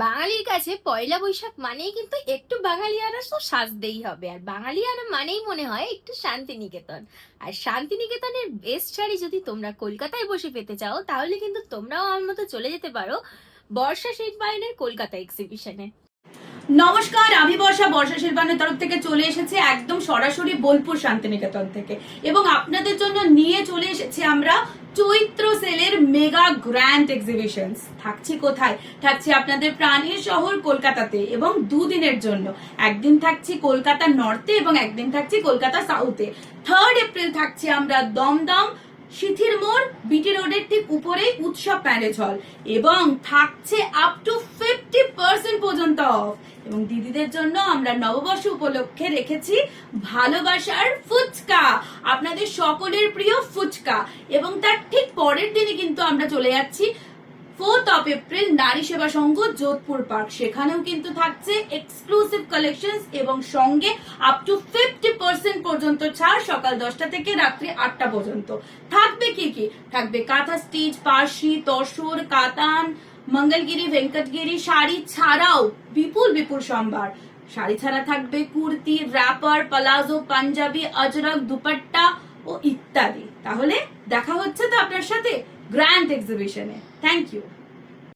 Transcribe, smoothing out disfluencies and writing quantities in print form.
বাঙালির কাছে পয়লা বৈশাখ মানেই কিন্তু একটু বাঙালিয়ানা তো সাজতেই হবে, আর বাঙালিয়ানা মানেই মনে হয় একটু শান্তিনিকেতন। আর শান্তিনিকেতনের বেস্ট শাড়ি যদি তোমরা কলকাতায় বসে পেতে চাও, তাহলে কিন্তু তোমরাও আমার মতো চলে যেতে পারো বর্ষা শিল্পায়নের কলকাতা এক্সিবিশনে। নমস্কার, আমি বর্ষা শিল্পায়নের তরফ থেকে চলে এসেছি একদম সরাসরি বোলপুর শান্তিনিকেতন থেকে, এবং আপনাদের জন্য নিয়ে চলে এসেছি আমরা চৈত্র সেলের মেগা গ্র্যান্ড এক্সিবিশন। থাকছি কোথায়? থাকছি আপনাদের প্রাণের শহর কলকাতাতে, এবং দুদিনের জন্য। একদিন থাকছি কলকাতা নর্থে এবং একদিন থাকছি কলকাতা সাউথে। 3 এপ্রিল থাকছি আমরা দমদম সিথির মোড় বিটি রোডের ঠিক উপরেই উৎসব প্যালেস হল, এবং থাকছে আপ টু 50% পর্যন্ত অফ। এবং দিদিদের জন্য আমরা নববর্ষ উপলক্ষে রেখেছি ভালোবাসার ফুচকা, আপনাদের সকলের প্রিয় ফুচকা। এবং তার ঠিক পরের দিনে কিন্তু আমরা চলে যাচ্ছি 4 এপ্রিল নারী সেবা সংঘ যোধপুর পার্ক। সেখানেও কিন্তু থাকছে এক্সক্লুসিভ কালেকশনস এবং সঙ্গে আপ টু 50% পর্যন্ত ছাড়, সকাল 10টা থেকে রাত্রি 8টা পর্যন্ত। থাকবে কি কি? থাকবে কাঁথা স্টিচ, পার্সি, তসর, কাতান, মঙ্গলগিরি, ভেঙ্কটগিরি শাড়ি ছাড়াও বিপুল বিপুল সম্ভার। শাড়ি ছাড়া থাকবে কুর্তি, র্যাপার, পালাজো, পাঞ্জাবি, আজরক, দুপাট্টা ও ইত্যাদি। তাহলে দেখা হচ্ছে তো আপনার সাথে গ্র্যান্ড এক্সিবিশনে। Thank you.